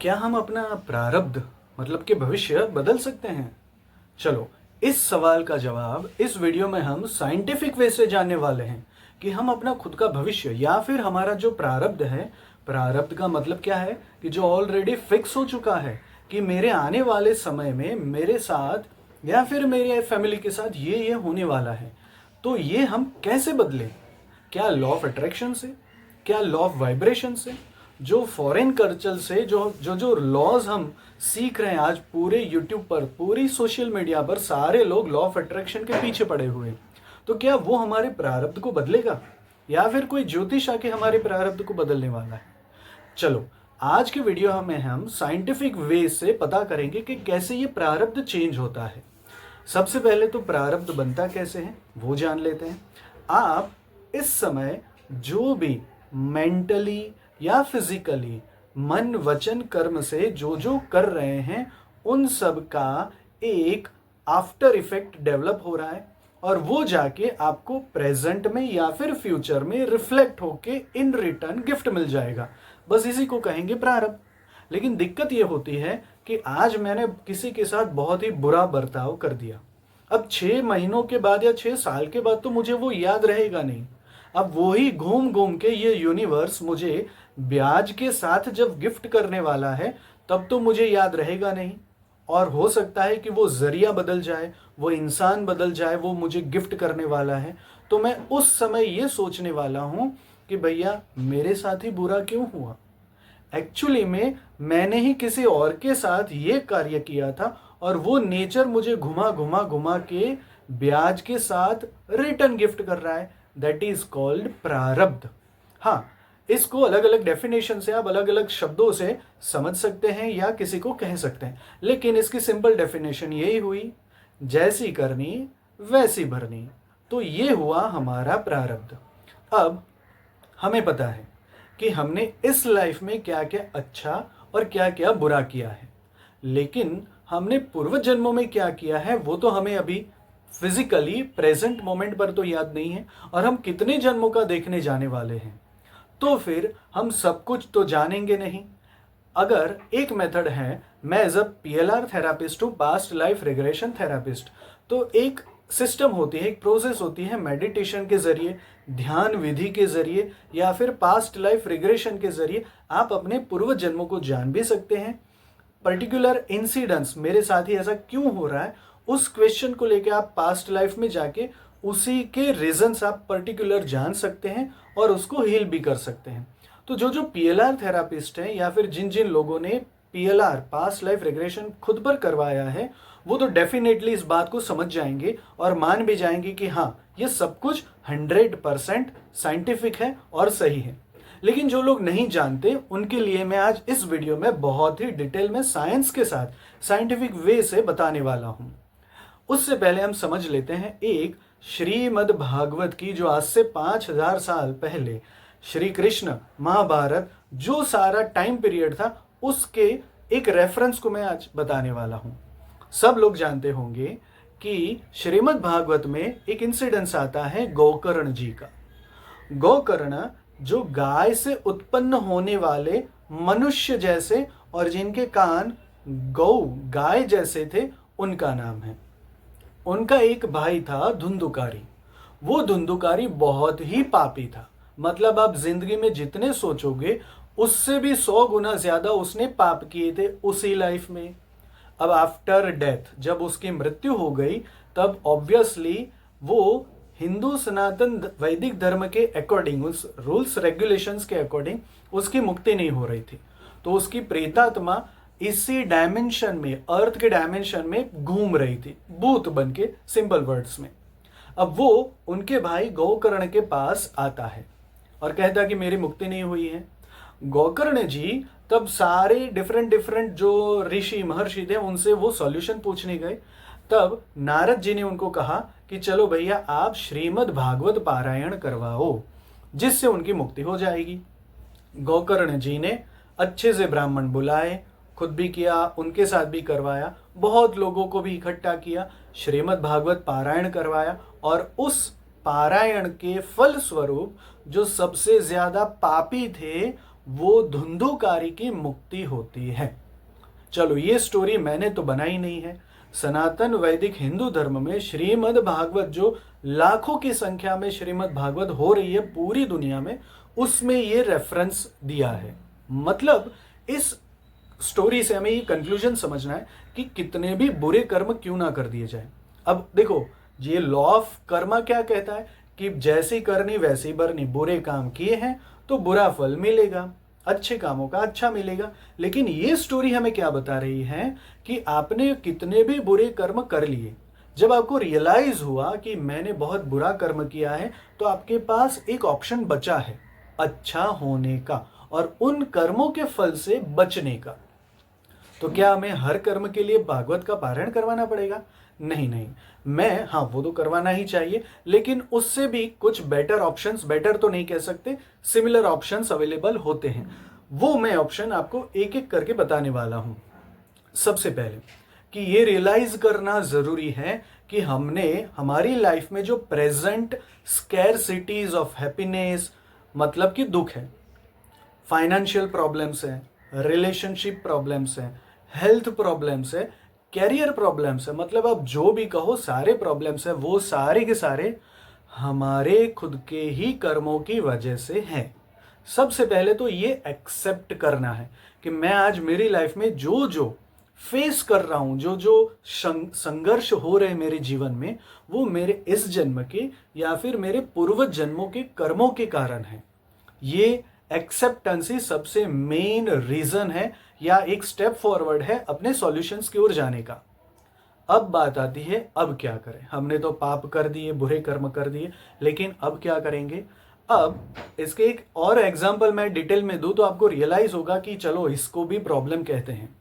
क्या हम अपना प्रारब्ध मतलब कि भविष्य बदल सकते हैं? चलो, इस सवाल का जवाब इस वीडियो में हम साइंटिफिक वे से जानने वाले हैं कि हम अपना खुद का भविष्य या फिर हमारा जो प्रारब्ध है, प्रारब्ध का मतलब क्या है कि जो ऑलरेडी फिक्स हो चुका है कि मेरे आने वाले समय में मेरे साथ या फिर मेरे फैमिली के साथ ये होने वाला है। तो ये हम कैसे बदलें? क्या लॉ ऑफ अट्रैक्शन से? क्या लॉ ऑफ वाइब्रेशन से? जो फॉरेन कल्चर से जो लॉज हम सीख रहे हैं आज पूरे यूट्यूब पर, पूरी सोशल मीडिया पर सारे लोग लॉ ऑफ अट्रैक्शन के पीछे पड़े हुए हैं। तो क्या वो हमारे प्रारब्ध को बदलेगा या फिर कोई ज्योतिष आके हमारे प्रारब्ध को बदलने वाला है? चलो, आज के वीडियो में हम साइंटिफिक वे से पता करेंगे कि कैसे ये प्रारब्ध चेंज होता है। सबसे पहले तो प्रारब्ध बनता कैसे है वो जान लेते हैं। आप इस समय जो भी मेंटली या फिजिकली मन वचन कर्म से जो जो कर रहे हैं उन सब का एक आफ्टर इफेक्ट डेवलप हो रहा है और वो जाके आपको प्रेजेंट में या फिर फ्यूचर में रिफ्लेक्ट होके इन रिटर्न गिफ्ट मिल जाएगा। बस इसी को कहेंगे प्रारब्ध। लेकिन दिक्कत ये होती है कि आज मैंने किसी के साथ बहुत ही बुरा बर्ताव कर दिया। अब 6 महीनों के बाद या 6 साल के बाद तो मुझे वो याद रहेगा नहीं। अब वो ही घूम घूम के ये यूनिवर्स मुझे ब्याज के साथ जब गिफ्ट करने वाला है तब तो मुझे याद रहेगा नहीं। और हो सकता है कि वो जरिया बदल जाए, वो इंसान बदल जाए, वो मुझे गिफ्ट करने वाला है। तो मैं उस समय ये सोचने वाला हूं कि भैया मेरे साथ ही बुरा क्यों हुआ। एक्चुअली में मैंने ही किसी और के साथ ये कार्य किया था और वो नेचर मुझे घुमा घुमा घुमा के ब्याज के साथ रिटर्न गिफ्ट कर रहा है। दैट इज कॉल्ड प्रारब्ध। हाँ, इसको अलग अलग डेफिनेशन से आप अलग अलग शब्दों से समझ सकते हैं या किसी को कह सकते हैं, लेकिन इसकी सिंपल डेफिनेशन यही हुई, जैसी करनी वैसी भरनी। तो ये हुआ हमारा प्रारब्ध। अब हमें पता है कि हमने इस लाइफ में क्या क्या अच्छा और क्या क्या बुरा किया है, लेकिन हमने पूर्व जन्मों में क्या किया है वो तो हमें अभी फिजिकली प्रेजेंट मोमेंट पर तो याद नहीं है। और हम कितने जन्मों का देखने जाने वाले हैं, तो फिर हम सब कुछ तो जानेंगे नहीं। अगर एक मेथड है, मैं एज अ पीएलआर थेरापिस्ट हूँ, पास्ट लाइफ रिग्रेशन थेरापिस्ट, तो एक सिस्टम होती है, एक प्रोसेस होती है, मेडिटेशन के जरिए, ध्यान विधि के जरिए या फिर पास्ट लाइफ रिग्रेशन के जरिए आप अपने पूर्व जन्मों को जान भी सकते हैं। पर्टिकुलर इंसिडेंट्स, मेरे साथ ही ऐसा क्यों हो रहा है, उस क्वेश्चन को लेकर आप पास्ट लाइफ में जाके उसी के रीजंस आप पर्टिकुलर जान सकते हैं और उसको हील भी कर सकते हैं। तो जो जो पीएलआर थेरापिस्ट हैं या फिर जिन जिन लोगों ने पीएलआर पास्ट लाइफ रिग्रेशन खुद पर करवाया है वो तो डेफिनेटली इस बात को समझ जाएंगे और मान भी जाएंगे कि हाँ, ये सब कुछ 100% साइंटिफिक है और सही है। लेकिन जो लोग नहीं जानते उनके लिए मैं आज इस वीडियो में बहुत ही डिटेल में साइंस के साथ साइंटिफिक वे से बताने वाला हूं। उससे पहले हम समझ लेते हैं एक श्रीमद् भागवत की, जो आज से 5000 साल पहले श्री कृष्ण महाभारत जो सारा टाइम पीरियड था उसके एक रेफरेंस को मैं आज बताने वाला हूं। सब लोग जानते होंगे कि श्रीमद् भागवत में एक इंसिडेंस आता है गोकर्ण जी का। गोकर्ण जो गाय से उत्पन्न होने वाले मनुष्य जैसे और जिनके कान गौ गाय जैसे थे, उनका नाम है। उनका एक भाई था धुंधुकारी। वो धुंधुकारी बहुत ही पापी था। मतलब आप जिंदगी में जितने सोचोगे उससे भी 100 गुना ज्यादा उसने पाप किए थे उसी लाइफ में। अब आफ्टर डेथ जब उसकी मृत्यु हो गई तब ऑब्वियसली वो हिंदू सनातन वैदिक धर्म के अकॉर्डिंग, उस रूल्स रेगुलेशंस के अकॉर्डिंग उसकी मुक्ति नहीं हो रही थी। तो उसकी प्रेतात्मा इसी डायमेंशन में, अर्थ के डायमेंशन में घूम रही थी, भूत बन के, सिंपल वर्ड्स में। अब वो उनके भाई गोकर्ण के पास आता है और कहता कि मेरी मुक्ति नहीं हुई है। गोकर्ण जी तब सारे डिफरेंट डिफरेंट जो ऋषि महर्षि थे उनसे वो सॉल्यूशन पूछने गए। तब नारद जी ने उनको कहा कि चलो भैया आप श्रीमद् भागवत पारायण करवाओ, जिससे उनकी मुक्ति हो जाएगी। गोकर्ण जी ने अच्छे से ब्राह्मण बुलाए, खुद भी किया, उनके साथ भी करवाया, बहुत लोगों को भी इकट्ठा किया, श्रीमद् भागवत पारायण करवाया। और उस पारायण के फल स्वरूप जो सबसे ज्यादा पापी थे वो धुंधुकारी की मुक्ति होती है। चलो, ये स्टोरी मैंने तो बनाई नहीं है। सनातन वैदिक हिंदू धर्म में श्रीमद् भागवत, जो लाखों की संख्या में श्रीमद् भागवत हो रही है पूरी दुनिया में, उसमें ये रेफरेंस दिया है। मतलब इस स्टोरी से हमें ये कंक्लूजन समझना है कि कितने भी बुरे कर्म क्यों ना कर दिए जाए। अब देखो, ये लॉ ऑफ कर्मा क्या कहता है कि जैसी करनी वैसी भरनी। बुरे काम किए हैं तो बुरा फल मिलेगा, अच्छे कामों का अच्छा मिलेगा। लेकिन ये स्टोरी हमें क्या बता रही है कि आपने कितने भी बुरे कर्म कर लिए, जब आपको रियलाइज हुआ कि मैंने बहुत बुरा कर्म किया है, तो आपके पास एक ऑप्शन बचा है अच्छा होने का और उन कर्मों के फल से बचने का। तो क्या हमें हर कर्म के लिए भागवत का पारायण करवाना पड़ेगा? नहीं नहीं, हाँ, वो तो करवाना ही चाहिए, लेकिन उससे भी कुछ बेटर ऑप्शंस, बेटर तो नहीं कह सकते, सिमिलर ऑप्शंस अवेलेबल होते हैं। वो मैं ऑप्शन आपको एक एक करके बताने वाला हूं। सबसे पहले कि ये रियलाइज करना जरूरी है कि हमने हमारी लाइफ में जो प्रेजेंट स्कैरसिटीज ऑफ हैप्पीनेस, मतलब कि दुख है, फाइनेंशियल प्रॉब्लम्स है, रिलेशनशिप प्रॉब्लम्स है, हेल्थ प्रॉब्लम्स है, कैरियर प्रॉब्लम्स है, मतलब आप जो भी कहो सारे प्रॉब्लम्स है, वो सारे के सारे हमारे खुद के ही कर्मों की वजह से हैं। सबसे पहले तो ये एक्सेप्ट करना है कि मैं आज मेरी लाइफ में जो जो फेस कर रहा हूं, जो जो संघर्ष हो रहे मेरे जीवन में, वो मेरे इस जन्म के या फिर मेरे पूर्व जन्मों के कर्मों के कारण है। ये एक्सेप्टेंस ही सबसे मेन रीजन है या एक स्टेप फॉरवर्ड है अपने सॉल्यूशंस की ओर जाने का। अब बात आती है, अब क्या करें? हमने तो पाप कर दिए, बुरे कर्म कर दिए, लेकिन अब क्या करेंगे? अब इसके एक और एग्जांपल मैं डिटेल में दूं तो आपको रियलाइज होगा कि चलो, इसको भी प्रॉब्लम कहते हैं।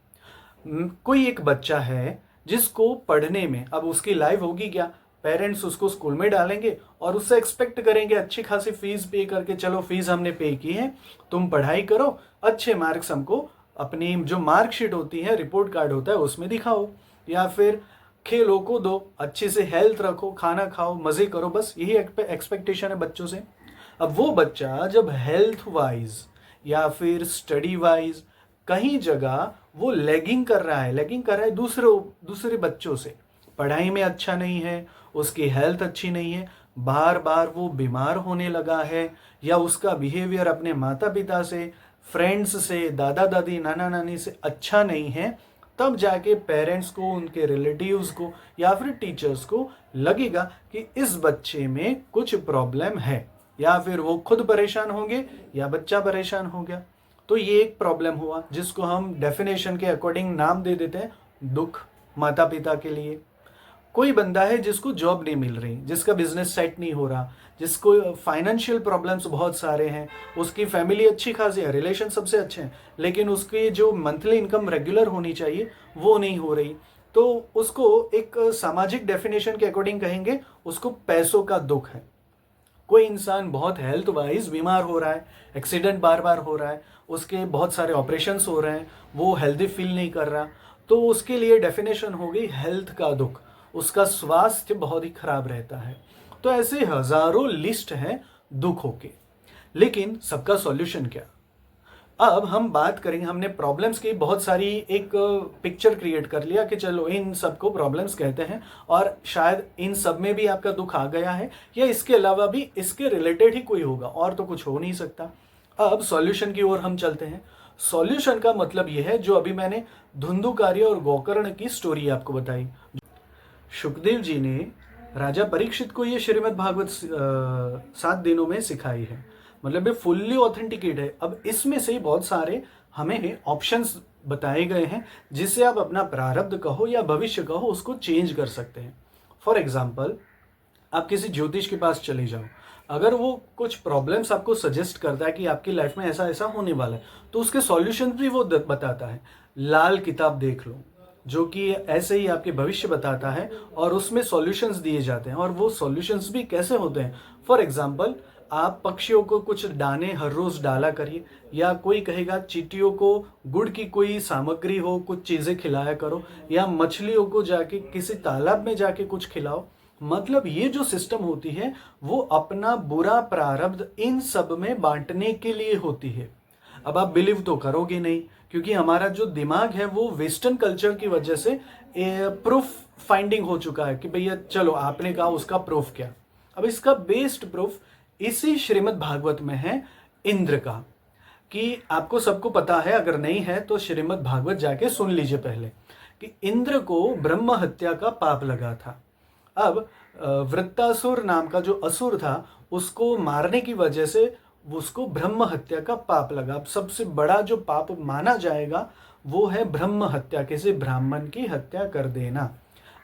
कोई एक बच्चा है जिसको पढ़ने में, अब उसकी लाइफ होगी क्या, पेरेंट्स उसको स्कूल में डालेंगे और उससे एक्सपेक्ट करेंगे अच्छी खासी फीस पे करके, चलो फीस हमने पे की है, तुम पढ़ाई करो, अच्छे मार्क्स हमको अपनी जो मार्कशीट होती है, रिपोर्ट कार्ड होता है, उसमें दिखाओ, या फिर खेलो कूदो, अच्छे से हेल्थ रखो, खाना खाओ, मजे करो, बस यही एक्सपेक्टेशन है बच्चों से। अब वो बच्चा जब हेल्थ वाइज या फिर स्टडी वाइज कहीं जगह वो लैगिंग कर रहा है दूसरे बच्चों से, पढ़ाई में अच्छा नहीं है, उसकी हेल्थ अच्छी नहीं है, बार बार वो बीमार होने लगा है, या उसका बिहेवियर अपने माता पिता से, फ्रेंड्स से, दादा दादी, नाना नानी से अच्छा नहीं है, तब जाके पेरेंट्स को, उनके रिलेटिव्स को या फिर टीचर्स को लगेगा कि इस बच्चे में कुछ प्रॉब्लम है, या फिर वो खुद परेशान होंगे या बच्चा परेशान हो गया। तो ये एक प्रॉब्लम हुआ जिसको हम डेफिनेशन के अकॉर्डिंग नाम दे देते हैं दुख माता पिता के लिए। कोई बंदा है जिसको जॉब नहीं मिल रही, जिसका बिजनेस सेट नहीं हो रहा, जिसको फाइनेंशियल प्रॉब्लम्स बहुत सारे हैं, उसकी फैमिली अच्छी खासी है, रिलेशन सबसे अच्छे हैं, लेकिन उसकी जो मंथली इनकम रेगुलर होनी चाहिए वो नहीं हो रही, तो उसको एक सामाजिक डेफिनेशन के अकॉर्डिंग कहेंगे उसको पैसों का दुख है। कोई इंसान बहुत हेल्थ वाइज बीमार हो रहा है, एक्सीडेंट बार बार हो रहा है, उसके बहुत सारे ऑपरेशंस हो रहे हैं, वो हेल्दी फील नहीं कर रहा, तो उसके लिए डेफिनेशन हो गई हेल्थ का दुख, उसका स्वास्थ्य बहुत ही खराब रहता है। तो ऐसे हजारों लिस्ट है दुखों के, लेकिन सबका सॉल्यूशन क्या? अब हम बात करेंगे, हमने प्रॉब्लम्स की बहुत सारी एक पिक्चर क्रिएट कर लिया कि चलो इन सबको प्रॉब्लम्स कहते हैं, और शायद इन सब में भी आपका दुख आ गया है, या इसके अलावा भी इसके रिलेटेड ही कोई होगा, और तो कुछ हो नहीं सकता। अब सॉल्यूशन की ओर हम चलते हैं। सॉल्यूशन का मतलब यह है, जो अभी मैंने धुंधुकारी और गोकर्ण की स्टोरी आपको बताई। शुकदेव जी ने राजा परीक्षित को ये श्रीमद् भागवत 7 दिनों में सिखाई है, मतलब ये फुल्ली ऑथेंटिकेट है। अब इसमें से बहुत सारे हमें ऑप्शंस बताए गए हैं जिससे आप अपना प्रारब्ध कहो या भविष्य कहो उसको चेंज कर सकते हैं। फॉर एग्जाम्पल, आप किसी ज्योतिष के पास चले जाओ, अगर वो कुछ प्रॉब्लम्स आपको सजेस्ट करता है कि आपकी लाइफ में ऐसा ऐसा होने वाला है, तो उसके सॉल्यूशन भी वो बताता है। लाल किताब देख लो, जो कि ऐसे ही आपके भविष्य बताता है, और उसमें सॉल्यूशंस दिए जाते हैं, और वो सॉल्यूशंस भी कैसे होते हैं। फॉर एग्जाम्पल, आप पक्षियों को कुछ दाने हर रोज डाला करिए, या कोई कहेगा चींटियों को गुड़ की कोई सामग्री हो, कुछ चीजें खिलाया करो, या मछलियों को जाके किसी तालाब में जाके कुछ खिलाओ। मतलब ये जो सिस्टम होती है वो अपना बुरा प्रारब्ध इन सब में बांटने के लिए होती है। अब आप बिलीव तो करोगे नहीं, क्योंकि हमारा जो दिमाग है वो वेस्टर्न कल्चर की वजह से प्रूफ फाइंडिंग हो चुका है कि भैया चलो आपने कहा, उसका प्रूफ क्या। अब इसका बेस्ड प्रूफ इसी श्रीमद् भागवत में है इंद्र का, कि आपको सबको पता है, अगर नहीं है तो श्रीमद् भागवत जाके सुन लीजिए पहले, कि इंद्र को ब्रह्म हत्या का पाप लगा था। अब वृत्तासुर नाम का जो असुर था उसको मारने की वजह से उसको ब्रह्म हत्या का पाप लगा। अब सबसे बड़ा जो पाप माना जाएगा वो है ब्रह्म हत्या, किसी ब्राह्मण की हत्या कर देना।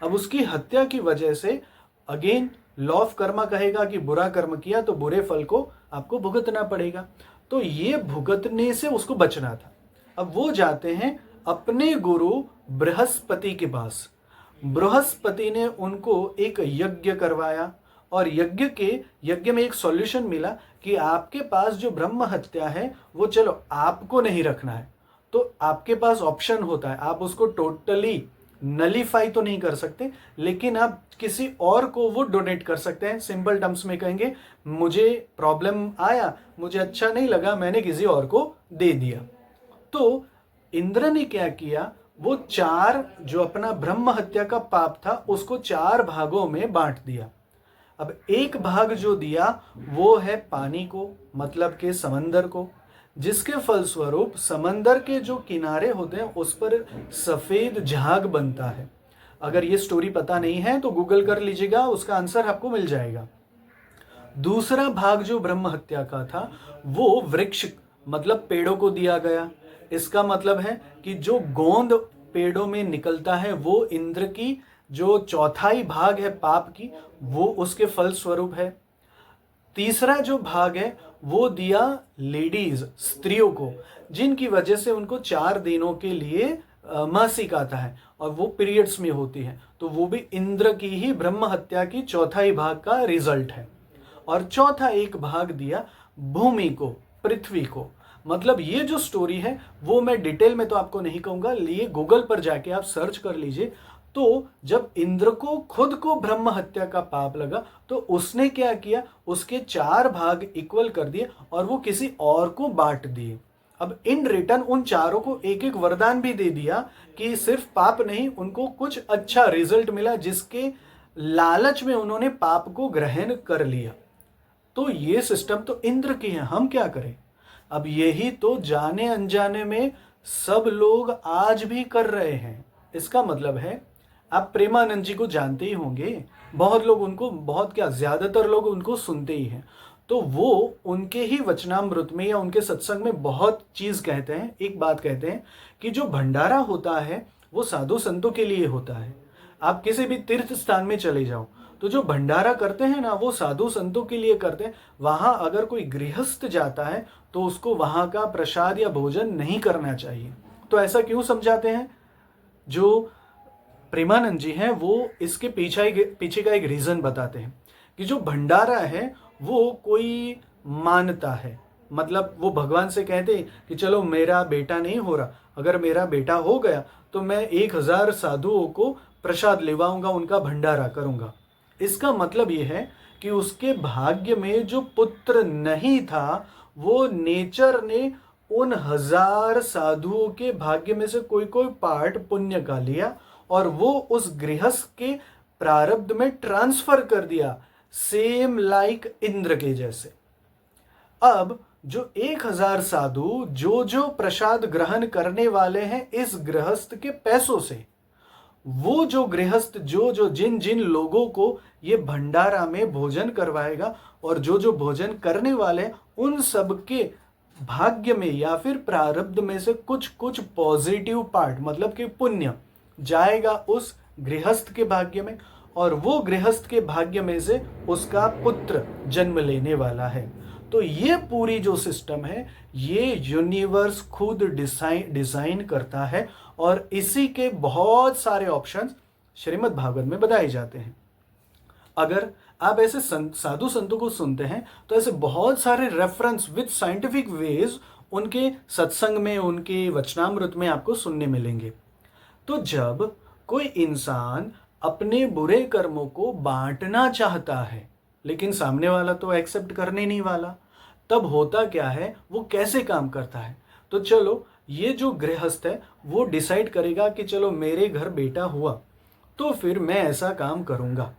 अब उसकी हत्या की वजह से अगेन लॉ ऑफ कर्मा कहेगा कि बुरा कर्म किया तो बुरे फल को आपको भुगतना पड़ेगा, तो ये भुगतने से उसको बचना था। अब वो जाते हैं अपने गुरु बृहस्पति के पास। बृहस्पति ने उनको एक यज्ञ करवाया और यज्ञ में एक सॉल्यूशन मिला कि आपके पास जो ब्रह्म हत्या है वो चलो आपको नहीं रखना है, तो आपके पास ऑप्शन होता है, आप उसको टोटली नलीफाई तो नहीं कर सकते, लेकिन आप किसी और को वो डोनेट कर सकते हैं। सिंपल टर्म्स में कहेंगे, मुझे प्रॉब्लम आया, मुझे अच्छा नहीं लगा, मैंने किसी और को दे दिया। तो इंद्र ने क्या किया, वो चार जो अपना ब्रह्म हत्या का पाप था उसको चार भागों में बांट दिया। अब एक भाग जो दिया वो है पानी को, मतलब के समंदर को, जिसके फलस्वरूप समंदर के जो किनारे होते हैं उस पर सफेद झाग बनता है। अगर ये स्टोरी पता नहीं है तो गूगल कर लीजिएगा, उसका आंसर आपको मिल जाएगा। दूसरा भाग जो ब्रह्म हत्या का था वो वृक्ष मतलब पेड़ों को दिया गया। इसका मतलब है कि जो गोंद पेड़ों में निकलता है वो इंद्र की जो चौथाई भाग है पाप की, वो उसके फल स्वरूप है। तीसरा जो भाग है वो दिया लेडीज, स्त्रियों को, जिनकी वजह से उनको 4 दिनों के लिए मासिक आता है और वो पीरियड्स में होती है, तो वो भी इंद्र की ही ब्रह्म हत्या की चौथाई भाग का रिजल्ट है। और चौथा एक भाग दिया भूमि को, पृथ्वी को। मतलब ये जो स्टोरी है वो मैं डिटेल में तो आपको नहीं कहूंगा, लिए गूगल पर जाके आप सर्च कर लीजिए। तो जब इंद्र को खुद को ब्रह्म हत्या का पाप लगा तो उसने क्या किया, उसके 4 भाग इक्वल कर दिए और वो किसी और को बांट दिए। अब इन रिटर्न उन चारों को एक एक वरदान भी दे दिया कि सिर्फ पाप नहीं, उनको कुछ अच्छा रिजल्ट मिला, जिसके लालच में उन्होंने पाप को ग्रहण कर लिया। तो ये सिस्टम तो इंद्र की है, हम क्या करें। अब यही तो जाने अनजाने में सब लोग आज भी कर रहे हैं। इसका मतलब है, आप प्रेमानंद जी को जानते ही होंगे, बहुत लोग उनको, बहुत क्या ज्यादातर लोग उनको सुनते ही हैं। तो वो उनके ही वचनामृत में या उनके सत्संग में बहुत चीज कहते हैं। एक बात कहते हैं कि जो भंडारा होता है वो साधु संतों के लिए होता है। आप किसी भी तीर्थ स्थान में चले जाओ तो जो भंडारा करते हैं ना वो साधु संतों के लिए करते हैं। वहां अगर कोई गृहस्थ जाता है तो उसको वहां का प्रसाद या भोजन नहीं करना चाहिए। तो ऐसा क्यों समझाते हैं? जो प्रेमानंद जी हैं वो इसके पीछे का एक रीजन बताते हैं कि जो भंडारा है वो कोई मानता है, मतलब वो भगवान से कहते हैं कि चलो मेरा बेटा नहीं हो रहा, अगर मेरा बेटा हो गया तो मैं 1000 साधुओं को प्रसाद लिवाऊंगा, उनका भंडारा करूंगा। इसका मतलब ये है कि उसके भाग्य में जो पुत्र नहीं था, वो नेचर ने उन 1000 साधुओं के भाग्य में से कोई कोई पार्ट पुण्य का लिया और वो उस गृहस्थ के प्रारब्ध में ट्रांसफर कर दिया, सेम लाइक इंद्र के जैसे। अब जो 1000 साधु जो प्रसाद ग्रहण करने वाले हैं इस गृहस्थ के पैसों से, वो जो गृहस्थ जो जिन जिन लोगों को ये भंडारा में भोजन करवाएगा और जो भोजन करने वाले हैं उन सबके भाग्य में या फिर प्रारब्ध में से कुछ कुछ पॉजिटिव पार्ट, मतलब कि पुण्य जाएगा उस गृहस्थ के भाग्य में, और वो गृहस्थ के भाग्य में से उसका पुत्र जन्म लेने वाला है। तो ये पूरी जो सिस्टम है ये यूनिवर्स खुद डिजाइन करता है और इसी के बहुत सारे ऑप्शंस श्रीमद् भागवत में बताए जाते हैं। अगर आप ऐसे साधु संतों को सुनते हैं तो ऐसे बहुत सारे रेफरेंस विद साइंटिफिक वेज उनके सत्संग में, उनके वचनामृत में आपको सुनने मिलेंगे। तो जब कोई इंसान अपने बुरे कर्मों को बांटना चाहता है लेकिन सामने वाला तो एक्सेप्ट करने नहीं वाला, तब होता क्या है, वो कैसे काम करता है? तो चलो ये जो गृहस्थ है वो डिसाइड करेगा कि चलो मेरे घर बेटा हुआ तो फिर मैं ऐसा काम करूँगा,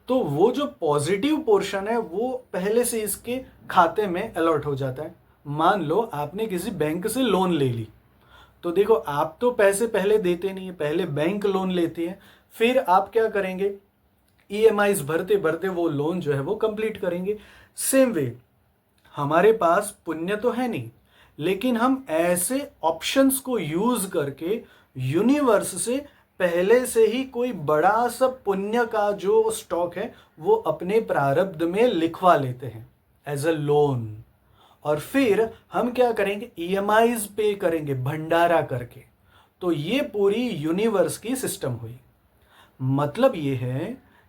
तो वो जो पॉजिटिव पोर्शन है वो पहले से इसके खाते में अलॉट हो जाता है। मान लो आपने किसी बैंक से लोन ले ली, तो देखो आप तो पैसे पहले देते नहीं है, पहले बैंक लोन लेती है, फिर आप क्या करेंगे, ईएमआईज भरते भरते वो लोन जो है वो कंप्लीट करेंगे। सेम वे हमारे पास पुण्य तो है नहीं, लेकिन हम ऐसे ऑप्शंस को यूज करके यूनिवर्स से पहले से ही कोई बड़ा सा पुण्य का जो स्टॉक है वो अपने प्रारब्ध में लिखवा लेते हैं एज अ लोन, और फिर हम क्या करेंगे, ईएमआईज पे करेंगे भंडारा करके। तो ये पूरी यूनिवर्स की सिस्टम हुई। मतलब ये है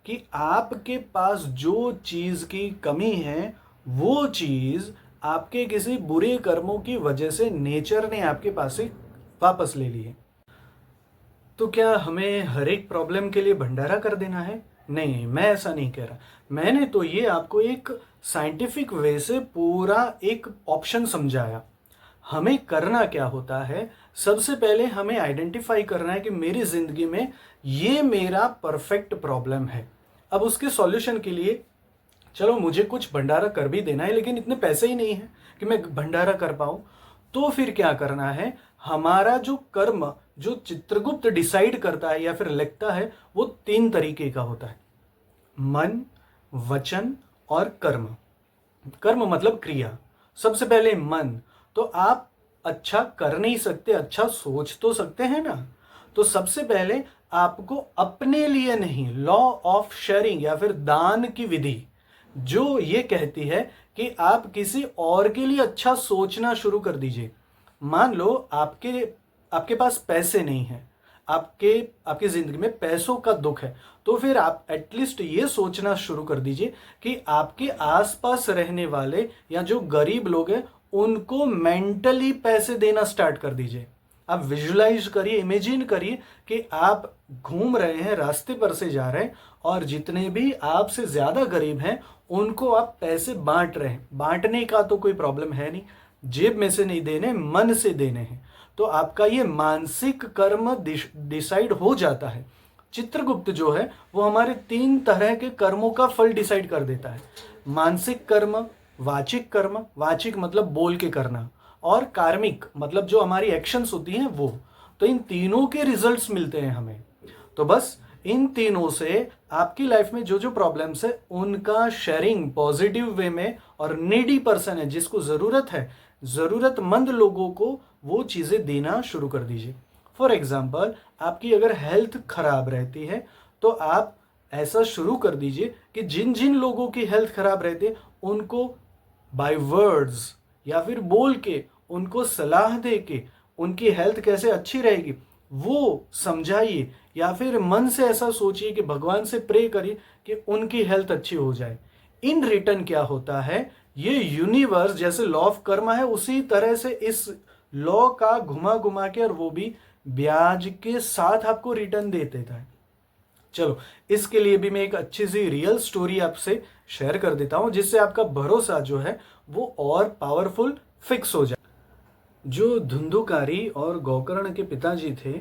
कि आपके पास जो चीज की कमी है वो चीज आपके किसी बुरे कर्मों की वजह से नेचर ने आपके पास से वापस ले ली है। तो क्या हमें हर एक प्रॉब्लम के लिए भंडारा कर देना है? नहीं, मैं ऐसा नहीं कह रहा। मैंने तो ये आपको एक साइंटिफिक वे से पूरा एक ऑप्शन समझाया। हमें करना क्या होता है, सबसे पहले हमें आइडेंटिफाई करना है कि मेरी जिंदगी में ये मेरा परफेक्ट प्रॉब्लम है। अब उसके सॉल्यूशन के लिए चलो मुझे कुछ भंडारा कर भी देना है, लेकिन इतने पैसे ही नहीं है कि मैं भंडारा कर पाऊं। तो फिर क्या करना है, हमारा जो कर्म जो चित्रगुप्त डिसाइड करता है या फिर लिखता है वो 3 तरीके का होता है, मन, वचन और कर्म। कर्म मतलब क्रिया। सबसे पहले मन, तो आप अच्छा कर नहीं सकते, अच्छा सोच तो सकते हैं ना। तो सबसे पहले आपको अपने लिए नहीं, लॉ ऑफ शेयरिंग या फिर दान की विधि जो ये कहती है कि आप किसी और के लिए अच्छा सोचना शुरू कर दीजिए। मान लो आपके पास पैसे नहीं है, आपकी जिंदगी में पैसों का दुख है, तो फिर आप एटलीस्ट ये सोचना शुरू कर दीजिए कि आपके आसपास रहने वाले या जो गरीब लोग हैं उनको मेंटली पैसे देना स्टार्ट कर दीजिए। आप विजुलाइज करिए, इमेजिन करिए कि आप घूम रहे हैं, रास्ते पर से जा रहे हैं और जितने भी आपसे ज्यादा गरीब हैं उनको आप पैसे बांट रहे हैं। बांटने का तो कोई प्रॉब्लम है नहीं, जेब में से नहीं देने, मन से देने हैं। तो आपका ये मानसिक कर्म डिसाइड हो जाता है। चित्रगुप्त जो है वो हमारे 3 तरह के कर्मों का फल डिसाइड कर देता है। मानसिक कर्म, वाचिक कर्म, वाचिक मतलब बोल के करना, और कार्मिक मतलब जो हमारी एक्शंस होती हैं वो। तो इन तीनों के रिजल्ट्स मिलते हैं हमें। तो बस इन तीनों से आपकी लाइफ में जो जो प्रॉब्लम्स है उनका शेयरिंग पॉजिटिव वे में, और नीडी पर्सन है जिसको जरूरत है, जरूरतमंद लोगों को वो चीजें देना शुरू कर दीजिए। फॉर एग्जाम्पल आपकी अगर हेल्थ खराब रहती है तो आप ऐसा शुरू कर दीजिए कि जिन जिन लोगों की हेल्थ खराब रहती है उनको बाय वर्ड्स या फिर बोल के उनको सलाह दे के उनकी हेल्थ कैसे अच्छी रहेगी वो समझाइए, या फिर मन से ऐसा सोचिए कि भगवान से प्रे करिए कि उनकी हेल्थ अच्छी हो जाए। इन रिटर्न क्या होता है, ये यूनिवर्स जैसे लॉ ऑफ कर्मा है उसी तरह से इस लॉ का घुमा घुमा के, और वो भी ब्याज के साथ आपको रिटर्न दे देता है। चलो इसके लिए भी मैं एक अच्छी सी रियल स्टोरी आपसे शेयर कर देता हूं जिससे आपका भरोसा जो है वो और पावरफुल फिक्स हो जाए। जो धुंधुकारी और गोकर्ण के पिताजी थे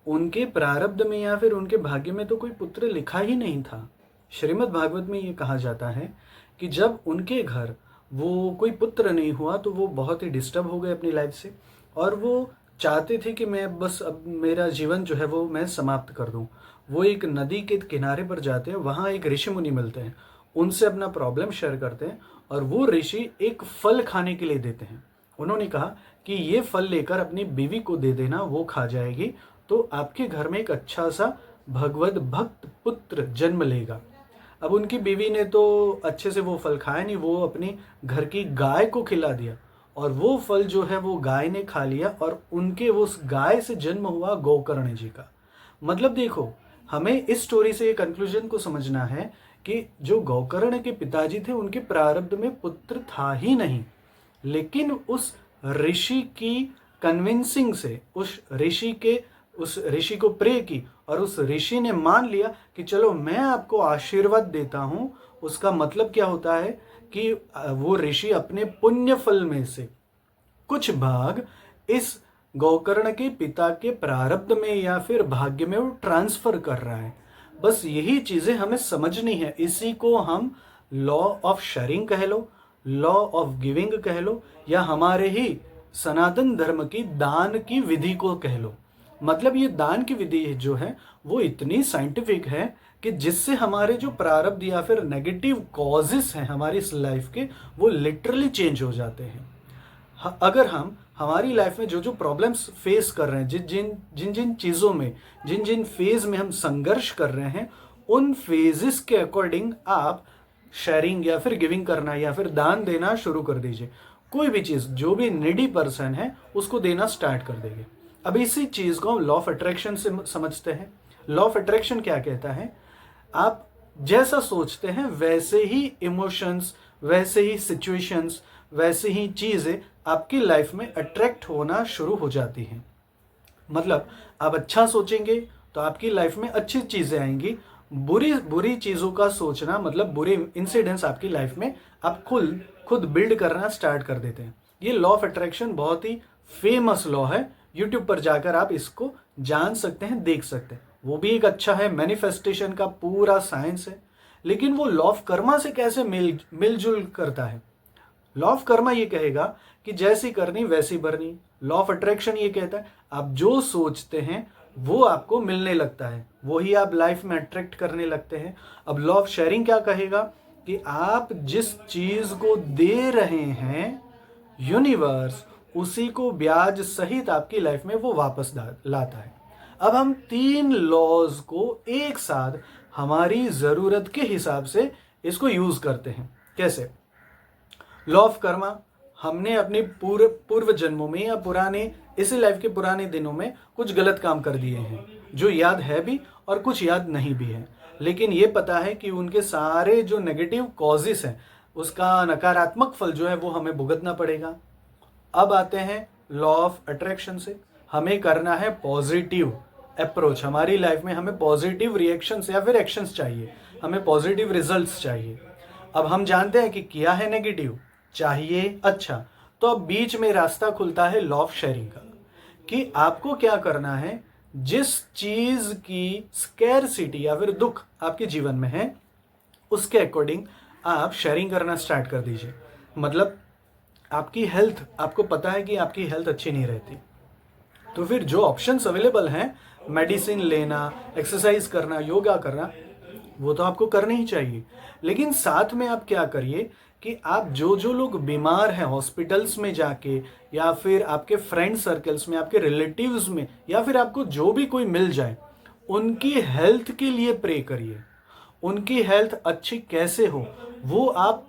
उनके प्रारब्ध में या फिर उनके भाग्य में तो कोई पुत्र लिखा ही नहीं था। श्रीमद् भागवत में ये कहा जाता है कि जब उनके घर वो कोई पुत्र नहीं हुआ तो वो बहुत ही डिस्टर्ब हो गए अपनी लाइफ से, और वो चाहते थे कि मैं बस अब मेरा जीवन जो है वो मैं समाप्त कर दूं। वो एक नदी के किनारे पर जाते हैं, वहाँ एक ऋषि मुनि मिलते हैं, उनसे अपना प्रॉब्लम शेयर करते हैं, और वो ऋषि एक फल खाने के लिए देते हैं। उन्होंने कहा कि ये फल लेकर अपनी बीवी को दे देना, वो खा जाएगी तो आपके घर में एक अच्छा सा भगवत भक्त पुत्र जन्म लेगा। अब उनकी बीवी ने तो अच्छे से वो फल खाया नहीं, वो अपनी घर की गाय को खिला दिया, और वो फल जो है वो गाय ने खा लिया, और उनके उस गाय से जन्म हुआ गोकर्ण जी का। मतलब देखो, हमें इस स्टोरी से ये कंक्लूजन को समझना है कि जो गोकर्ण के पिताजी थे उनके प्रारब्ध में पुत्र था ही नहीं, लेकिन उस ऋषि की कन्विंसिंग से उस ऋषि को प्रे की, और उस ऋषि ने मान लिया कि चलो मैं आपको आशीर्वाद देता हूं। उसका मतलब क्या होता है कि वो ऋषि अपने पुण्य फल में से कुछ भाग इस गोकर्ण के पिता के प्रारब्ध में या फिर भाग्य में वो ट्रांसफर कर रहा है। बस यही चीजें हमें समझनी है। इसी को हम लॉ ऑफ शेयरिंग कह लो, लॉ ऑफ गिविंग कह लो, या हमारे ही सनातन धर्म की दान की विधि को कह लो। मतलब ये दान की विधि जो है वो इतनी साइंटिफिक है कि जिससे हमारे जो प्रारब्ध या फिर नेगेटिव कॉजेस हैं हमारी इस लाइफ के, वो लिटरली चेंज हो जाते हैं। अगर हम हमारी लाइफ में जो जो प्रॉब्लम्स फेस कर रहे हैं, जिन जिन चीज़ों में, जिन जिन फेज में हम संघर्ष कर रहे हैं, उन फेजेस के अकॉर्डिंग आप शेयरिंग या फिर गिविंग करना या फिर दान देना शुरू कर दीजिए। कोई भी चीज़, जो भी नीडी पर्सन है उसको देना स्टार्ट कर देंगे। अब इसी चीज़ को हम लॉ ऑफ अट्रैक्शन से समझते हैं। लॉ ऑफ अट्रैक्शन क्या कहता है? आप जैसा सोचते हैं वैसे ही इमोशंस, वैसे ही सिचुएशंस, वैसे ही चीज़ें आपकी लाइफ में अट्रैक्ट होना शुरू हो जाती हैं। मतलब आप अच्छा सोचेंगे तो आपकी लाइफ में अच्छी चीज़ें आएंगी। बुरी चीज़ों का सोचना, मतलब बुरे इंसिडेंट्स आपकी लाइफ में आप खुद बिल्ड करना स्टार्ट कर देते हैं। ये लॉ ऑफ अट्रैक्शन बहुत ही फेमस लॉ है। यूट्यूब पर जाकर आप इसको जान सकते हैं, देख सकते हैं। वो भी एक अच्छा है, मैनिफेस्टेशन का पूरा साइंस है। लेकिन वो लॉ ऑफ कर्मा से कैसे मिलजुल करता है? लॉ ऑफ कर्मा ये कहेगा कि जैसी करनी वैसी भरनी। लॉ ऑफ अट्रैक्शन ये कहता है आप जो सोचते हैं वो आपको मिलने लगता है, वही आप लाइफ में अट्रैक्ट करने लगते हैं। अब लॉ ऑफ शेयरिंग क्या कहेगा कि आप जिस चीज को दे रहे हैं, यूनिवर्स उसी को ब्याज सहित आपकी लाइफ में वो वापस लाता है। अब हम 3 लॉज को एक साथ हमारी जरूरत के हिसाब से इसको यूज करते हैं। कैसे? लॉ ऑफ कर्मा, हमने अपने पूर्व जन्मों में या पुराने इसी लाइफ के पुराने दिनों में कुछ गलत काम कर दिए हैं, जो याद है भी और कुछ याद नहीं भी है। लेकिन ये पता है कि उनके सारे जो नेगेटिव कॉजेस हैं उसका नकारात्मक फल जो है वो हमें भुगतना पड़ेगा। अब आते हैं लॉ ऑफ अट्रैक्शन से। हमें करना है पॉजिटिव अप्रोच। हमारी लाइफ में हमें पॉजिटिव रिएक्शंस या फिर एक्शंस चाहिए, हमें पॉजिटिव रिजल्ट्स चाहिए। अब हम जानते हैं कि किया है नेगेटिव, चाहिए अच्छा, तो अब बीच में रास्ता खुलता है लॉ ऑफ शेयरिंग का कि आपको क्या करना है। जिस चीज की स्कैरसिटी या फिर दुख आपके जीवन में है उसके अकॉर्डिंग आप शेयरिंग करना स्टार्ट कर दीजिए। मतलब आपकी हेल्थ, आपको पता है कि आपकी हेल्थ अच्छी नहीं रहती, तो फिर जो ऑप्शंस अवेलेबल हैं, मेडिसिन लेना, एक्सरसाइज करना, योगा करना, वो तो आपको करने ही चाहिए। लेकिन साथ में आप क्या करिए कि आप जो लोग बीमार हैं हॉस्पिटल्स में जाके, या फिर आपके फ्रेंड सर्कल्स में, आपके रिलेटिव्स में, या फिर आपको जो भी कोई मिल जाए, उनकी हेल्थ के लिए प्रे करिए। उनकी हेल्थ अच्छी कैसे हो, वो आप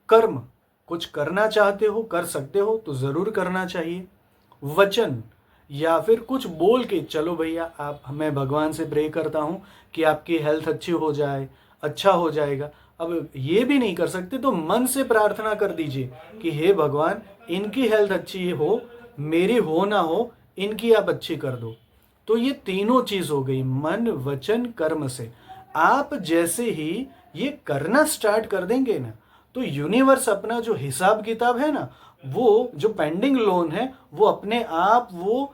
कर्म कुछ करना चाहते हो, कर सकते हो तो जरूर करना चाहिए। वचन या फिर कुछ बोल के, चलो भैया आप, मैं भगवान से प्रे करता हूँ कि आपकी हेल्थ अच्छी हो जाए, अच्छा हो जाएगा। अब ये भी नहीं कर सकते तो मन से प्रार्थना कर दीजिए कि हे भगवान इनकी हेल्थ अच्छी हो, मेरी हो ना हो, इनकी आप अच्छी कर दो। तो ये तीनों चीज हो गई, मन वचन कर्म से। आप जैसे ही ये करना स्टार्ट कर देंगे ना, तो यूनिवर्स अपना जो हिसाब किताब है ना, वो जो पेंडिंग लोन है वो अपने आप वो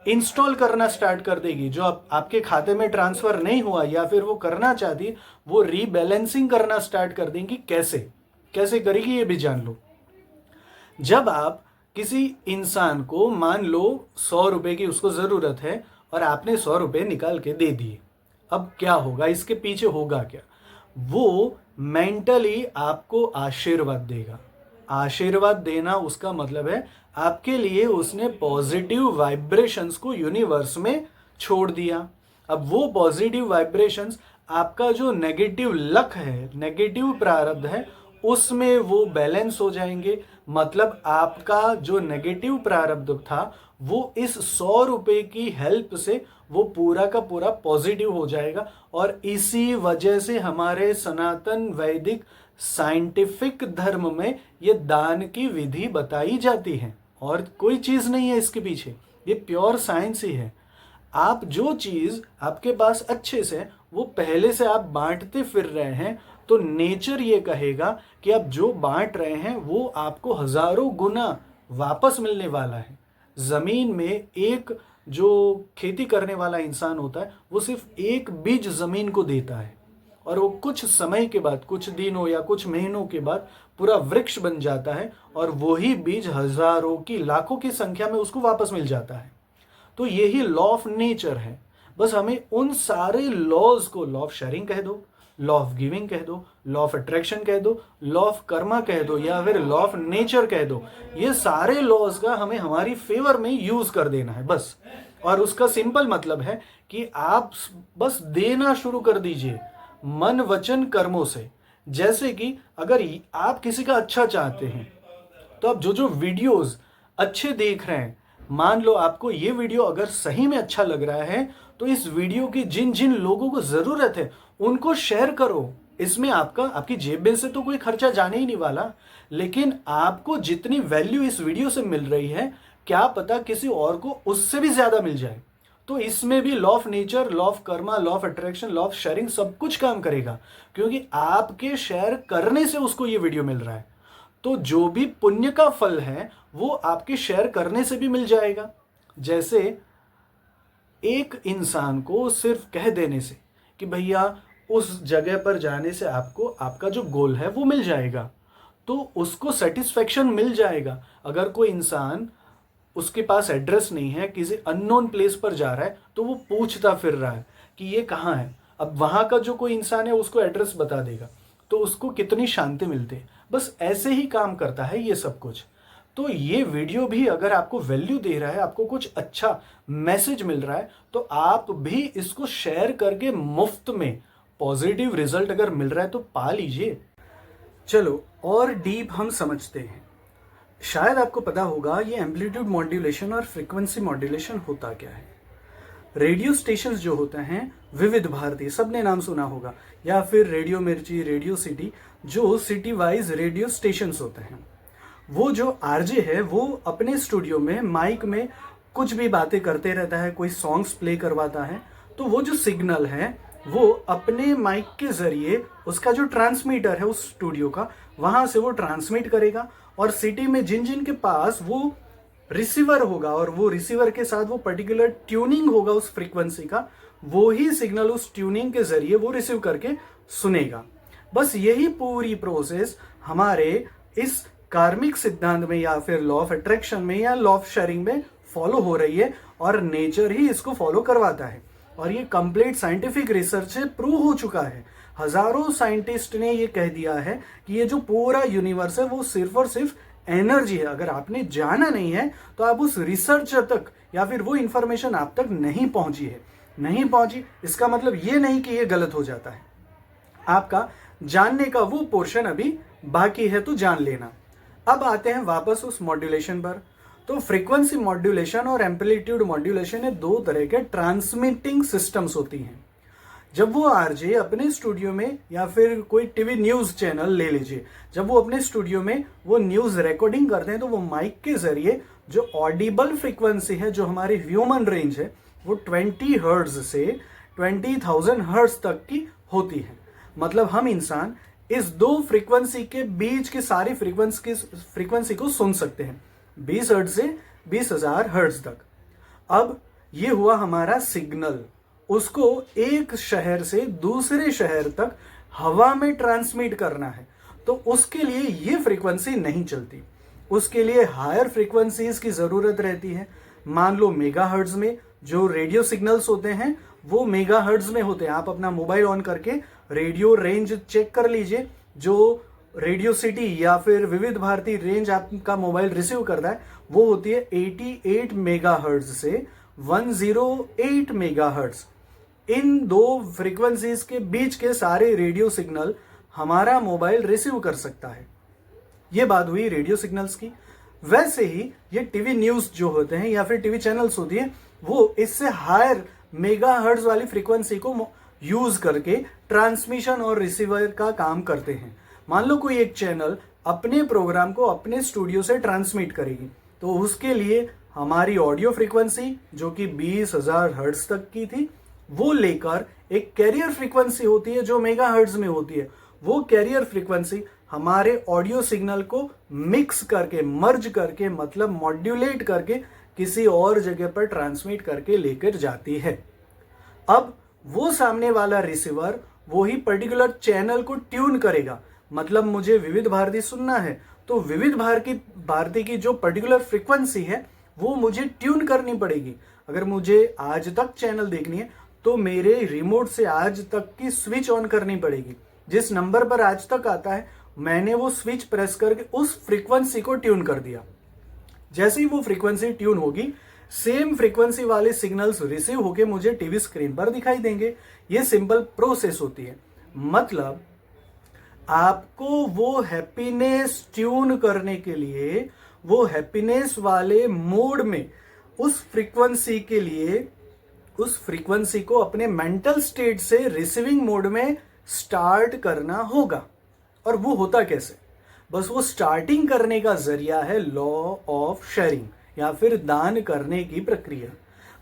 इंस्टॉल करना स्टार्ट कर देगी। जो आपके खाते में ट्रांसफर नहीं हुआ या फिर वो करना चाहती, वो रीबैलेंसिंग करना स्टार्ट कर देंगी। कैसे करेगी ये भी जान लो। जब आप किसी इंसान को, मान लो 100 रुपए की उसको जरूरत है और आपने 100 रुपए निकाल के दे दिए, अब क्या होगा, इसके पीछे होगा क्या? वो मेंटली आपको आशीर्वाद देगा। आशीर्वाद देना उसका मतलब है आपके लिए उसने पॉजिटिव वाइब्रेशंस को यूनिवर्स में छोड़ दिया। अब वो पॉजिटिव वाइब्रेशंस आपका जो नेगेटिव लक है, नेगेटिव प्रारब्ध है, उसमें वो बैलेंस हो जाएंगे। मतलब आपका जो नेगेटिव प्रारब्ध था वो इस 100 रुपए की हेल्प से वो पूरा का पूरा पॉजिटिव हो जाएगा। और इसी वजह से हमारे सनातन वैदिक साइंटिफिक धर्म में ये दान की विधि बताई जाती है, और कोई चीज नहीं है इसके पीछे, ये प्योर साइंस ही है। आप जो चीज आपके पास अच्छे से, वो पहले से आप बांटते फिर रहे हैं, तो नेचर ये कहेगा कि आप जो बांट रहे हैं वो आपको हजारों गुना वापस मिलने वाला है। ज़मीन में एक जो खेती करने वाला इंसान होता है वो सिर्फ एक बीज ज़मीन को देता है और वो कुछ समय के बाद, कुछ दिनों या कुछ महीनों के बाद पूरा वृक्ष बन जाता है और वही बीज हजारों की, लाखों की संख्या में उसको वापस मिल जाता है। तो यही लॉ ऑफ नेचर है। बस हमें उन सारे लॉज को, लॉ ऑफ शेयरिंग कह दो, लॉ ऑफ गिविंग कह दो, लॉ ऑफ अट्रैक्शन कह दो, लॉ ऑफ कर्मा कह दो या फिर लॉ ऑफ नेचर कह दो, ये सारे लॉज का हमें हमारी फेवर में यूज कर देना है बस। और उसका सिंपल मतलब है कि आप बस देना शुरू कर दीजिए मन वचन कर्मों से। जैसे कि अगर आप किसी का अच्छा चाहते हैं तो आप जो जो वीडियोस अच्छे देख रहे हैं, मान लो आपको ये वीडियो अगर सही में अच्छा लग रहा है तो इस वीडियो की जिन जिन लोगों को जरूरत है उनको शेयर करो। इसमें आपकी जेब में से तो कोई खर्चा जाने ही नहीं वाला, लेकिन आपको जितनी वैल्यू इस वीडियो से मिल रही है क्या पता किसी और को उससे भी ज्यादा मिल जाए। तो इसमें भी law of nature, law of Karma, law of attraction, law of sharing सब कुछ काम करेगा, क्योंकि आपके शेयर करने से उसको ये वीडियो मिल रहा है। तो जो भी पुण्य का फल है वो आपके शेयर करने से भी मिल जाएगा। जैसे एक इंसान को सिर्फ कह देने से कि भैया उस जगह पर जाने से आपको आपका जो गोल है वो मिल जाएगा, तो उसको सेटिस्फेक्शन मिल जाएगा। अगर कोई इंसान, उसके पास एड्रेस नहीं है, किसी अननोन प्लेस पर जा रहा है तो वो पूछता फिर रहा है कि ये कहाँ है, अब वहाँ का जो कोई इंसान है उसको एड्रेस बता देगा तो उसको कितनी शांति मिलती है। बस ऐसे ही काम करता है ये सब कुछ। तो ये वीडियो भी अगर आपको वैल्यू दे रहा है, आपको कुछ अच्छा मैसेज मिल रहा है, तो आप भी इसको शेयर करके मुफ्त में पॉजिटिव रिजल्ट अगर मिल रहा है तो पा लीजिए। चलो और डीप हम समझते हैं। शायद आपको पता होगा ये एम्पलीट्यूड मॉड्यूलेशन और फ्रीक्वेंसी मॉड्यूलेशन होता क्या है। रेडियो स्टेशंस जो होते हैं, विविध भारती सबने नाम सुना होगा, या फिर रेडियो मिर्ची, रेडियो सिटी, जो सिटी वाइज रेडियो स्टेशंस होते हैं, वो जो आरजे है वो अपने स्टूडियो में माइक में कुछ भी बातें करते रहता है, कोई सॉन्ग्स प्ले करवाता है, तो वो जो सिग्नल है वो अपने माइक के जरिए उसका जो ट्रांसमीटर है उस स्टूडियो का, वहां से वो ट्रांसमिट करेगा और सिटी में जिन जिन के पास वो रिसीवर होगा और वो रिसीवर के साथ वो पर्टिकुलर ट्यूनिंग होगा उस फ्रीक्वेंसी का, वो ही सिग्नल उस ट्यूनिंग के जरिए वो रिसीव करके सुनेगा। बस यही पूरी प्रोसेस हमारे इस कार्मिक सिद्धांत में या फिर लॉ ऑफ अट्रैक्शन में या लॉ ऑफ शेयरिंग में फॉलो हो रही है और नेचर ही इसको फॉलो करवाता है। और ये कंप्लीट साइंटिफिक रिसर्च से प्रूव हो चुका है। हजारों साइंटिस्ट ने ये कह दिया है कि ये जो पूरा यूनिवर्स है वो सिर्फ और सिर्फ एनर्जी है। अगर आपने जाना नहीं है तो आप उस रिसर्च तक या फिर वो इंफॉर्मेशन आप तक नहीं पहुंची है, नहीं पहुंची, इसका मतलब ये नहीं कि ये गलत हो जाता है। आपका जानने का वो पोर्शन अभी बाकी है, तो जान लेना। अब आते हैं वापस उस मॉड्यूलेशन पर। तो फ्रीक्वेंसी मॉड्यूलेशन और एम्पलीट्यूड मॉड्यूलेशन ये दो तरह के ट्रांसमिटिंग सिस्टम्स होती हैं। जब वो आरजे अपने स्टूडियो में या फिर कोई टीवी न्यूज चैनल ले लीजिए, जब वो अपने स्टूडियो में वो न्यूज रिकॉर्डिंग करते हैं तो वो माइक के जरिए जो ऑडिबल फ्रीक्वेंसी है, जो हमारी ह्यूमन रेंज है, वो 20 हर्ट्ज से 20,000 हर्ट्ज तक की होती है। मतलब हम इंसान इस दो फ्रीक्वेंसी के बीच की सारी फ्रीक्वेंसी को सुन सकते हैं, 20 हर्ट्ज से 20,000 हर्ट्ज तक। अब ये हुआ हमारा सिग्नल, उसको एक शहर से दूसरे शहर तक हवा में ट्रांसमिट करना है, तो उसके लिए ये फ्रीक्वेंसी नहीं चलती, उसके लिए हायर फ्रीक्वेंसीज की जरूरत रहती है। मान लो मेगाहर्ट्ज में जो रेडियो सिग्नल्स होते हैं वो मेगाहर्ट्ज में होते हैं। आप अपना मोबाइल ऑन करके रेडियो रेंज चेक कर लीजिए, जो रेडियो सिटी या फिर विविध भारती रेंज आपका मोबाइल रिसीव करता है वो होती है 88 मेगाहर्ट्ज से 108 मेगाहर्ट्ज। इन दो फ्रीक्वेंसीज के बीच के सारे रेडियो सिग्नल हमारा मोबाइल रिसीव कर सकता है। ये बात हुई रेडियो सिग्नल्स की। वैसे ही ये टीवी न्यूज जो होते हैं या फिर टीवी चैनल्स होती है वो इससे हायर मेगाहर्ट्ज वाली फ्रीक्वेंसी को यूज करके ट्रांसमिशन और रिसीवर का काम करते हैं। मान लो कोई एक चैनल अपने प्रोग्राम को अपने स्टूडियो से ट्रांसमिट करेगी, तो उसके लिए हमारी ऑडियो फ्रीक्वेंसी जो कि 20,000 हर्ट्ज तक की थी, वो लेकर एक कैरियर फ्रीक्वेंसी होती है जो मेगाहर्ट्ज में होती है। वो कैरियर फ्रीक्वेंसी हमारे ऑडियो सिग्नल को मिक्स करके, मर्ज करके, मतलब मॉड्यूलेट करके किसी और जगह पर ट्रांसमिट करके लेकर जाती है। अब वो सामने वाला रिसीवर वही पर्टिकुलर चैनल को ट्यून करेगा। मतलब मुझे विविध भारती सुनना है तो विविध भारती की जो पर्टिकुलर फ्रीक्वेंसी है वो मुझे ट्यून करनी पड़ेगी। अगर मुझे आज तक चैनल देखनी है तो मेरे रिमोट से आज तक की स्विच ऑन करनी पड़ेगी। जिस नंबर पर आज तक आता है मैंने वो स्विच प्रेस करके उस फ्रीक्वेंसी को ट्यून कर दिया। जैसे ही वो फ्रीक्वेंसी ट्यून होगी सेम फ्रीक्वेंसी वाले सिग्नल्स रिसीव होके मुझे टीवी स्क्रीन पर दिखाई देंगे। ये सिंपल प्रोसेस होती है। मतलब आपको वो हैप्पीनेस ट्यून करने के लिए वो हैप्पीनेस वाले मोड में उस फ्रीक्वेंसी के लिए उस फ्रीक्वेंसी को अपने मेंटल स्टेट से रिसीविंग मोड में स्टार्ट करना होगा। और वो होता कैसे? बस वो स्टार्टिंग करने का जरिया है लॉ ऑफ शेयरिंग या फिर दान करने की प्रक्रिया।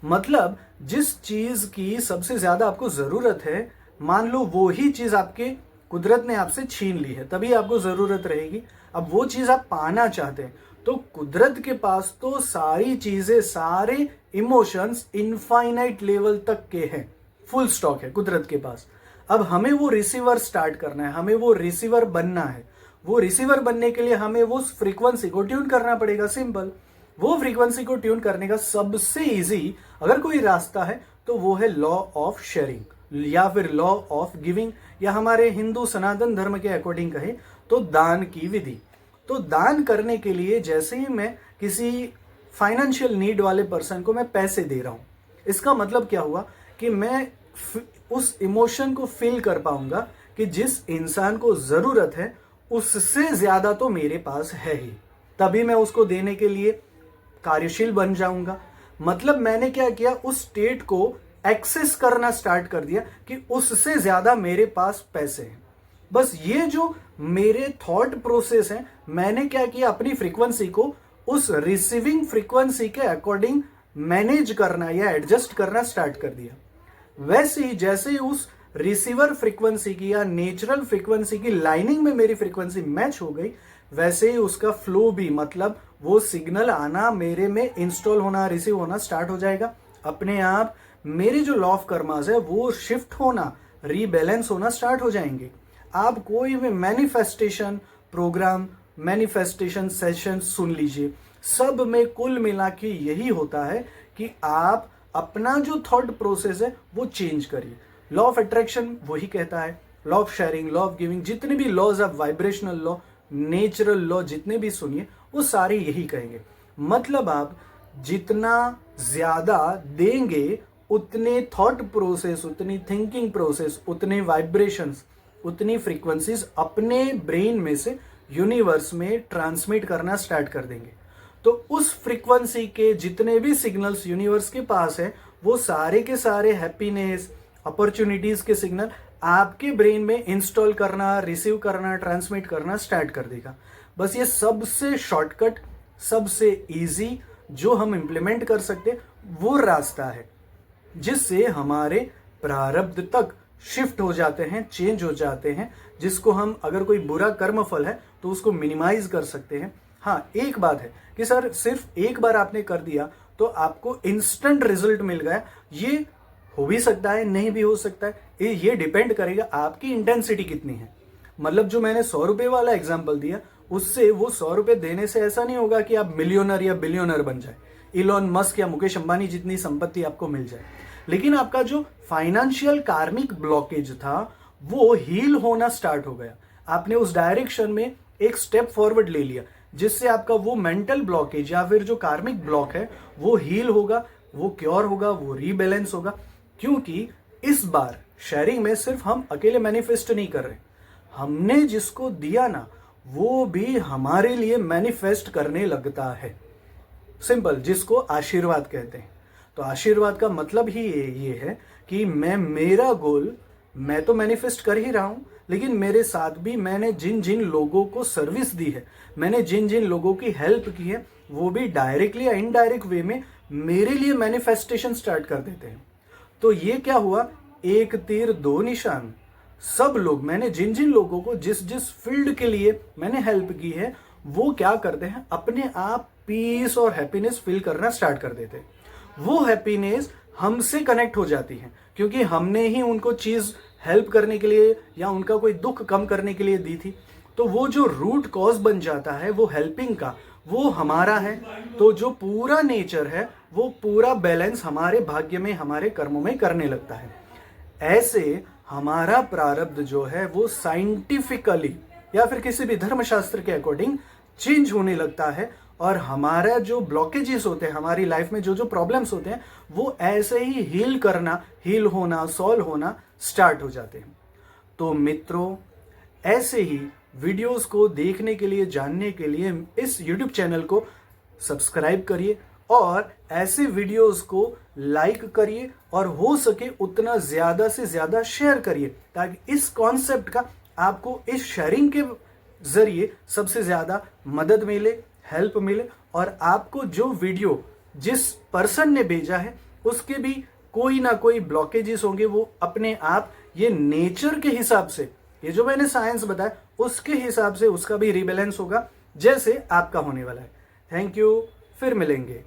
मतलब जिस चीज की सबसे ज्यादा आपको जरूरत है, मान लो वो ही चीज आपके कुदरत ने आपसे छीन ली है, तभी आपको जरूरत रहेगी। अब वो चीज आप पाना चाहते हैं तो कुदरत के पास तो सारी चीजें, सारे इमोशंस इनफाइनाइट लेवल तक के हैं, फुल स्टॉक है कुदरत के पास। अब हमें वो रिसीवर स्टार्ट करना है, हमें वो रिसीवर बनना है। वो रिसीवर बनने के लिए हमें वो फ्रीक्वेंसी को ट्यून करना पड़ेगा। सिंपल। वो फ्रीक्वेंसी को ट्यून करने का सबसे इजी अगर कोई रास्ता है तो वो है लॉ ऑफ शेयरिंग या फिर लॉ ऑफ गिविंग, या हमारे हिंदू सनातन धर्म के अकॉर्डिंग कहे तो दान की विधि। तो दान करने के लिए जैसे ही मैं किसी फाइनेंशियल नीड वाले पर्सन को मैं पैसे दे रहा हूं, इसका मतलब क्या हुआ कि मैं उस इमोशन को फील कर पाऊंगा कि जिस इंसान को जरूरत है उससे ज्यादा तो मेरे पास है ही, तभी मैं उसको देने के लिए कार्यशील बन जाऊंगा। मतलब मैंने क्या किया, उस स्टेट को एक्सेस करना स्टार्ट कर दिया कि उससे ज्यादा मेरे पास पैसे हैं। बस ये जो मेरे थॉट प्रोसेस है, मैंने क्या किया, अपनी फ्रीक्वेंसी को उस रिसीविंग फ्रीक्वेंसी के अकॉर्डिंग मैनेज करना या एडजस्ट करना स्टार्ट कर दिया। वैसे ही जैसे ही उस रिसीवर फ्रीक्वेंसी की या नेचुरल फ्रीक्वेंसी की लाइनिंग में मेरी फ्रीक्वेंसी मैच हो गई, वैसे ही उसका फ्लो भी, मतलब वो सिग्नल आना, मेरे में इंस्टॉल होना, रिसीव होना स्टार्ट हो जाएगा। अपने आप मेरे जो लॉ ऑफ कर्मास है वो शिफ्ट होना, रीबैलेंस होना स्टार्ट हो जाएंगे। आप कोई भी मैनिफेस्टेशन प्रोग्राम, मैनिफेस्टेशन सेशन सुन लीजिए, सब में कुल मिला के यही होता है कि आप अपना जो थॉट प्रोसेस है वो चेंज करिए। लॉ ऑफ अट्रैक्शन वही कहता है, law of sharing, law of giving, जितने भी laws of vibrational law, natural law जितने भी सुनिए वो सारे यही कहेंगे। मतलब आप जितना ज्यादा देंगे उतने थॉट प्रोसेस, उतनी थिंकिंग प्रोसेस, उतने वाइब्रेशंस, उतनी फ्रीक्वेंसीज अपने ब्रेन में से यूनिवर्स में ट्रांसमिट करना स्टार्ट कर देंगे। तो उस फ्रीक्वेंसी के जितने भी सिग्नल्स यूनिवर्स के पास है वो सारे के सारे हैप्पीनेस, अपॉर्चुनिटीज के सिग्नल आपके ब्रेन में इंस्टॉल करना, रिसीव करना, ट्रांसमिट करना स्टार्ट कर देगा। बस ये सबसे शॉर्टकट, सबसे इजी जो हम इंप्लीमेंट कर सकते वो रास्ता है जिससे हमारे प्रारब्ध तक शिफ्ट हो जाते हैं, चेंज हो जाते हैं, जिसको हम अगर कोई बुरा कर्म फल है तो उसको मिनिमाइज कर सकते हैं। हाँ, एक बात है कि सर सिर्फ एक बार आपने कर दिया तो आपको इंस्टेंट रिजल्ट मिल गया, ये हो भी सकता है, नहीं भी हो सकता है। ये डिपेंड करेगा आपकी इंटेंसिटी कितनी है। मतलब जो मैंने 100 रुपए वाला एग्जांपल दिया, उससे वो 100 रुपए देने से ऐसा नहीं होगा कि आप मिलियनर या बिलियनर बन जाए, इलॉन मस्क या मुकेश अंबानी जितनी संपत्ति आपको मिल जाए। लेकिन आपका जो फाइनेंशियल कार्मिक ब्लॉकेज था वो हील होना स्टार्ट हो गया। आपने उस डायरेक्शन में एक स्टेप फॉरवर्ड ले लिया जिससे आपका वो मेंटल ब्लॉकेज या फिर जो कार्मिक ब्लॉक है वो हील होगा, वो क्योर होगा, वो रीबैलेंस होगा। क्योंकि इस बार शेयरिंग में सिर्फ हम अकेले मैनिफेस्ट नहीं कर रहे, हमने जिसको दिया ना वो भी हमारे लिए मैनिफेस्ट करने लगता है। सिंपल, जिसको आशीर्वाद कहते हैं। तो आशीर्वाद का मतलब ही ये है कि मेरा गोल मैं तो मैनिफेस्ट कर ही रहा हूं, लेकिन मेरे साथ भी मैंने जिन जिन लोगों को सर्विस दी है, मैंने जिन जिन लोगों की हेल्प की है, वो भी डायरेक्टली या इनडायरेक्ट वे में मेरे लिए मैनिफेस्टेशन स्टार्ट कर देते हैं। तो ये क्या हुआ, एक तीर दो निशान। सब लोग, मैंने जिन जिन लोगों को जिस जिस फील्ड के लिए मैंने हेल्प की है वो क्या करते हैं, अपने आप पीस और हैप्पीनेस फील करना स्टार्ट कर देते हैं। वो हैप्पीनेस हमसे कनेक्ट हो जाती है क्योंकि हमने ही उनको चीज हेल्प करने के लिए या उनका कोई दुख कम करने के लिए दी थी। तो वो जो रूट कॉज बन जाता है वो हेल्पिंग का, वो हमारा है। तो जो पूरा नेचर है वो पूरा बैलेंस हमारे भाग्य में, हमारे कर्मों में करने लगता है। ऐसे हमारा प्रारब्ध जो है वो साइंटिफिकली या फिर किसी भी धर्मशास्त्र के अकॉर्डिंग चेंज होने लगता है और हमारा जो ब्लॉकेजेस होते हैं हमारी लाइफ में, जो जो प्रॉब्लम्स होते हैं, वो ऐसे ही हील होना, सॉल्व होना स्टार्ट हो जाते हैं। तो मित्रों, ऐसे ही वीडियोस को देखने के लिए, जानने के लिए इस YouTube चैनल को सब्सक्राइब करिए और ऐसे वीडियोस को लाइक करिए और हो सके उतना ज्यादा से ज्यादा शेयर करिए ताकि इस कॉन्सेप्ट का आपको इस शेयरिंग के जरिए सबसे ज्यादा मदद मिले, हेल्प मिले और आपको जो वीडियो जिस पर्सन ने भेजा है उसके भी कोई ना कोई ब्लॉकेजेस होंगे, वो अपने आप ये नेचर के हिसाब से, ये जो मैंने साइंस बताया उसके हिसाब से उसका भी रिबैलेंस होगा जैसे आपका होने वाला है। थैंक यू, फिर मिलेंगे।